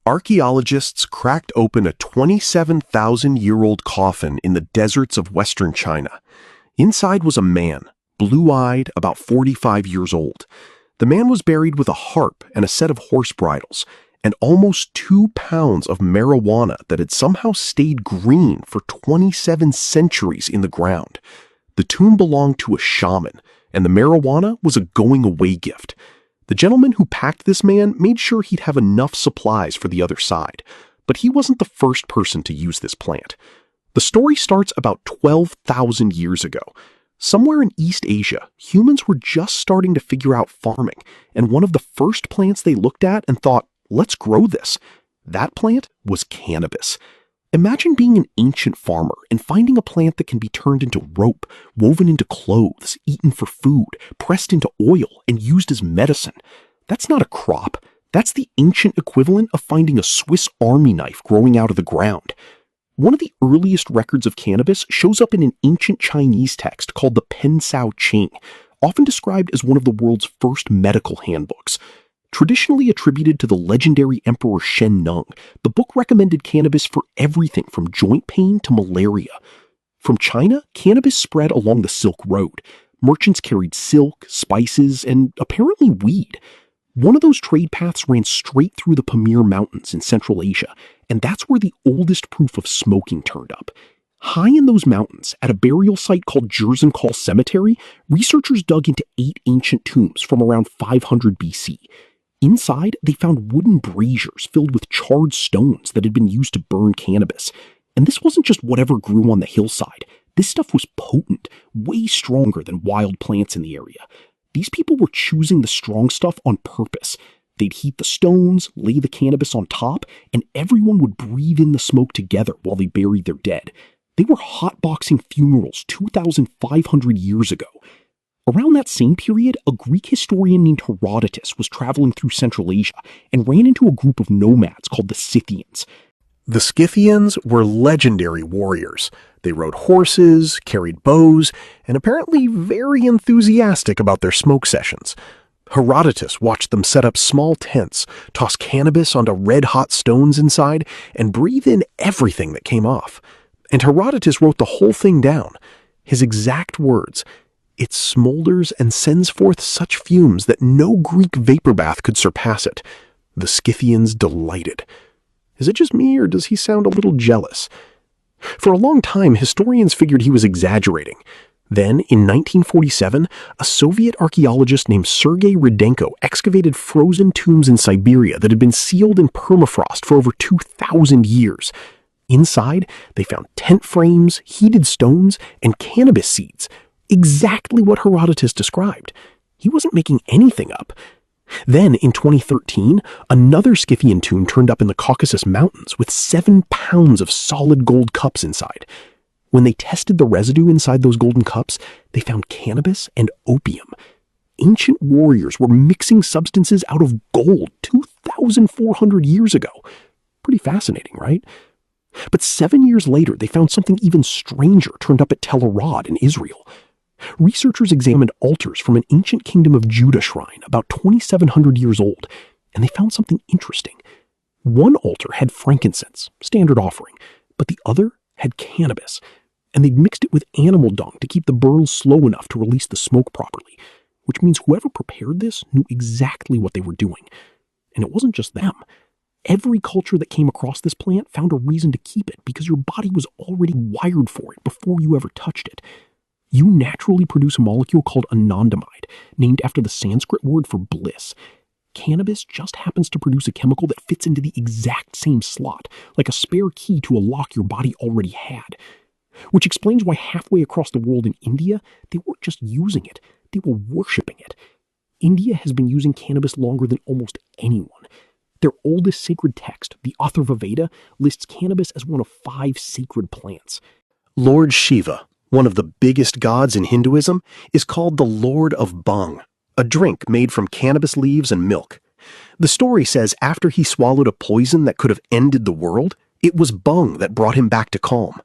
Archaeologists cracked open a 27,000-year-old coffin in the deserts of western China. Inside was a man, blue-eyed, about 45 years old. The man was buried with a harp and a set of horse bridles, and almost 2 pounds of marijuana that had somehow stayed green for 27 centuries in the ground. The tomb belonged to a shaman, and the marijuana was a going-away gift. The gentleman who packed this man made sure he'd have enough supplies for the other side, but he wasn't the first person to use this plant. The story starts about 12,000 years ago. Somewhere in East Asia, humans were just starting to figure out farming, and one of the first plants they looked at and thought, let's grow this. That plant was cannabis. Imagine being an ancient farmer and finding a plant that can be turned into rope, woven into clothes, eaten for food, pressed into oil, and used as medicine. That's not a crop. That's the ancient equivalent of finding a Swiss Army knife growing out of the ground. One of the earliest records of cannabis shows up in an ancient Chinese text called the Pen Sao Ching, often described as one of the world's first medical handbooks. Traditionally attributed to the legendary Emperor Shen Nung, the book recommended cannabis for everything from joint pain to malaria. From China, cannabis spread along the Silk Road. Merchants carried silk, spices, and apparently weed. One of those trade paths ran straight through the Pamir Mountains in Central Asia, and that's where the oldest proof of smoking turned up. High in those mountains, at a burial site called Jersenkal Cemetery, researchers dug into 8 ancient tombs from around 500 BC. Inside, they found wooden braziers filled with charred stones that had been used to burn cannabis. And this wasn't just whatever grew on the hillside. This stuff was potent, way stronger than wild plants in the area. These people were choosing the strong stuff on purpose. They'd heat the stones, lay the cannabis on top, and everyone would breathe in the smoke together while they buried their dead. They were hotboxing funerals 2,500 years ago. Around that same period, a Greek historian named Herodotus was traveling through Central Asia and ran into a group of nomads called the Scythians. The Scythians were legendary warriors. They rode horses, carried bows, and apparently very enthusiastic about their smoke sessions. Herodotus watched them set up small tents, toss cannabis onto red-hot stones inside, and breathe in everything that came off. And Herodotus wrote the whole thing down. His exact words: "It smolders and sends forth such fumes that no Greek vapor bath could surpass it." The Scythians delighted. Is it just me, or does he sound a little jealous? For a long time, historians figured he was exaggerating. Then, in 1947, a Soviet archaeologist named Sergei Rudenko excavated frozen tombs in Siberia that had been sealed in permafrost for over 2,000 years. Inside, they found tent frames, heated stones, and cannabis seeds. Exactly what Herodotus described. He wasn't making anything up. Then, in 2013, another Scythian tomb turned up in the Caucasus Mountains with 7 pounds of solid gold cups inside. When they tested the residue inside those golden cups, they found cannabis and opium. Ancient warriors were mixing substances out of gold 2,400 years ago. Pretty fascinating, right? But 7 years later, they found something even stranger turned up at Tel Arad in Israel. Researchers examined altars from an ancient Kingdom of Judah shrine about 2,700 years old, and they found something interesting. One altar had frankincense, standard offering, but the other had cannabis, and they'd mixed it with animal dung to keep the burn slow enough to release the smoke properly, which means whoever prepared this knew exactly what they were doing. And it wasn't just them. Every culture that came across this plant found a reason to keep it because your body was already wired for it before you ever touched it. You naturally produce a molecule called anandamide, named after the Sanskrit word for bliss. Cannabis just happens to produce a chemical that fits into the exact same slot, like a spare key to a lock your body already had. Which explains why halfway across the world in India, they weren't just using it, they were worshipping it. India has been using cannabis longer than almost anyone. Their oldest sacred text, the Atharva Veda, lists cannabis as one of 5 sacred plants. Lord Shiva, one of the biggest gods in Hinduism, is called the Lord of Bhang, a drink made from cannabis leaves and milk. The story says after he swallowed a poison that could have ended the world, it was Bhang that brought him back to calm.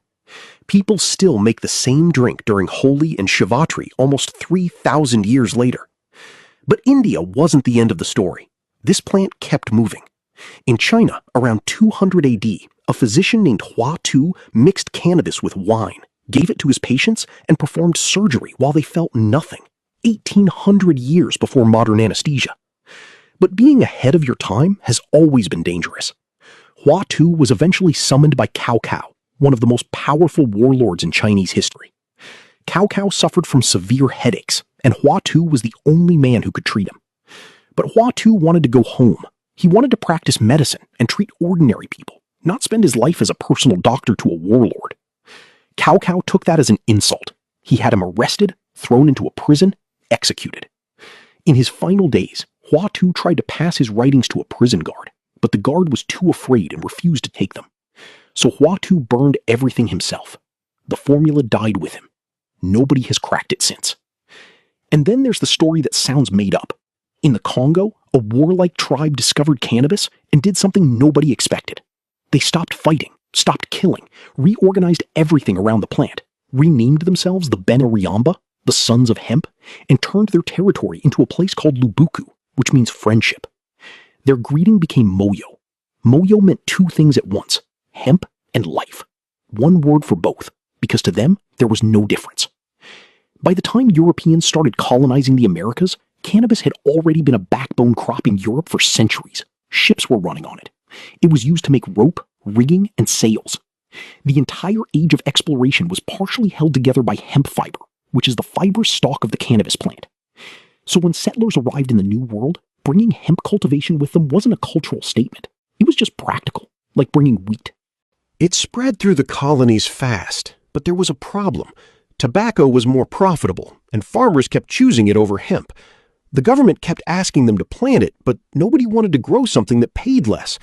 People still make the same drink during Holi and Shivatri almost 3,000 years later. But India wasn't the end of the story. This plant kept moving. In China, around 200 AD, a physician named Hua Tu mixed cannabis with wine, gave it to his patients, and performed surgery while they felt nothing, 1,800 years before modern anesthesia. But being ahead of your time has always been dangerous. Hua Tu was eventually summoned by Cao Cao, one of the most powerful warlords in Chinese history. Cao Cao suffered from severe headaches, and Hua Tu was the only man who could treat him. But Hua Tu wanted to go home. He wanted to practice medicine and treat ordinary people, not spend his life as a personal doctor to a warlord. Cao Cao took that as an insult. He had him arrested, thrown into a prison, executed. In his final days, Hua Tu tried to pass his writings to a prison guard, but the guard was too afraid and refused to take them. So Hua Tu burned everything himself. The formula died with him. Nobody has cracked it since. And then there's the story that sounds made up. In the Congo, a warlike tribe discovered cannabis and did something nobody expected. They stopped fighting, stopped killing, reorganized everything around the plant, renamed themselves the Benariamba, the Sons of Hemp, and turned their territory into a place called Lubuku, which means friendship. Their greeting became Moyo. Moyo meant two things at once, hemp and life. One word for both, because to them, there was no difference. By the time Europeans started colonizing the Americas, cannabis had already been a backbone crop in Europe for centuries. Ships were running on it. It was used to make rope, rigging, and sails. The entire age of exploration was partially held together by hemp fiber, which is the fibrous stalk of the cannabis plant. So when settlers arrived in the New World, bringing hemp cultivation with them wasn't a cultural statement. It was just practical, like bringing wheat. It spread through the colonies fast, but there was a problem. Tobacco was more profitable, and farmers kept choosing it over hemp. The government kept asking them to plant it, but nobody wanted to grow something that paid less.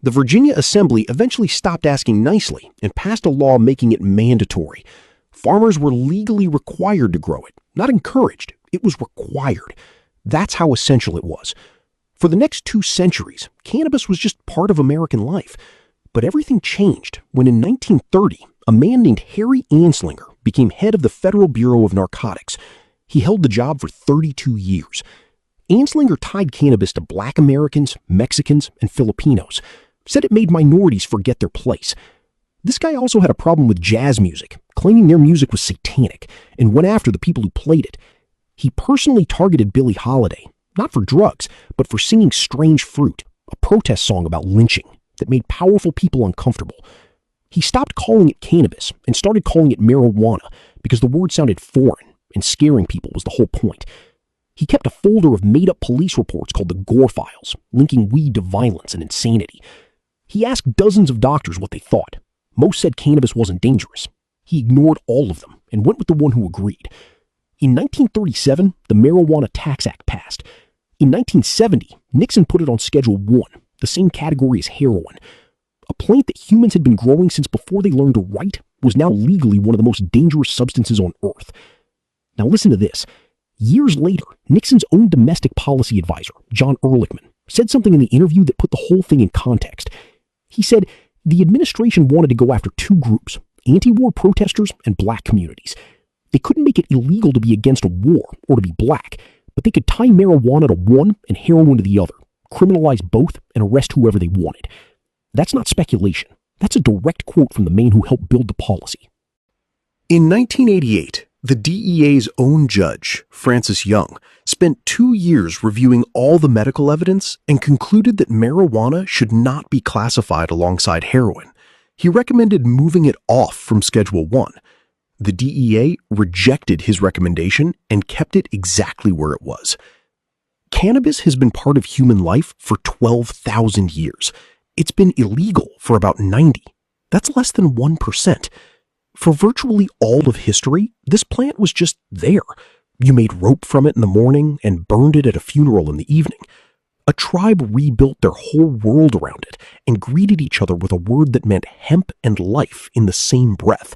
The Virginia Assembly eventually stopped asking nicely and passed a law making it mandatory. Farmers were legally required to grow it, not encouraged. It was required. That's how essential it was. For the next 2 centuries, cannabis was just part of American life. But everything changed when in 1930, a man named Harry Anslinger became head of the Federal Bureau of Narcotics. He held the job for 32 years. Anslinger tied cannabis to Black Americans, Mexicans, and Filipinos, said it made minorities forget their place. This guy also had a problem with jazz music, claiming their music was satanic, and went after the people who played it. He personally targeted Billie Holiday, not for drugs, but for singing Strange Fruit, a protest song about lynching that made powerful people uncomfortable. He stopped calling it cannabis and started calling it marijuana because the word sounded foreign and scaring people was the whole point. He kept a folder of made-up police reports called the Gore Files, linking weed to violence and insanity. He asked dozens of doctors what they thought. Most said cannabis wasn't dangerous. He ignored all of them and went with the one who agreed. In 1937, the Marijuana Tax Act passed. In 1970, Nixon put it on Schedule 1, the same category as heroin. A plant that humans had been growing since before they learned to write was now legally one of the most dangerous substances on Earth. Now listen to this. Years later, Nixon's own domestic policy advisor, John Ehrlichman, said something in the interview that put the whole thing in context. He said, the administration wanted to go after 2 groups, anti-war protesters and black communities. They couldn't make it illegal to be against a war or to be black, but they could tie marijuana to one and heroin to the other, criminalize both, and arrest whoever they wanted. That's not speculation. That's a direct quote from the man who helped build the policy. In 1988, the DEA's own judge, Francis Young, spent 2 years reviewing all the medical evidence and concluded that marijuana should not be classified alongside heroin. He recommended moving it off from Schedule 1. The DEA rejected his recommendation and kept it exactly where it was. Cannabis has been part of human life for 12,000 years. It's been illegal for about 90. That's less than 1%. For virtually all of history, this plant was just there. You made rope from it in the morning and burned it at a funeral in the evening. A tribe rebuilt their whole world around it and greeted each other with a word that meant hemp and life in the same breath.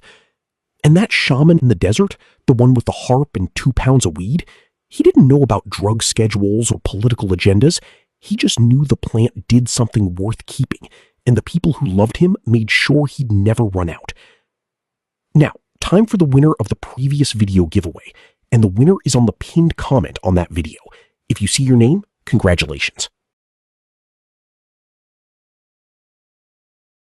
And that shaman in the desert, the one with the harp and 2 pounds of weed, he didn't know about drug schedules or political agendas. He just knew the plant did something worth keeping, and the people who loved him made sure he'd never run out. Now, time for the winner of the previous video giveaway, and the winner is on the pinned comment on that video. If you see your name, congratulations.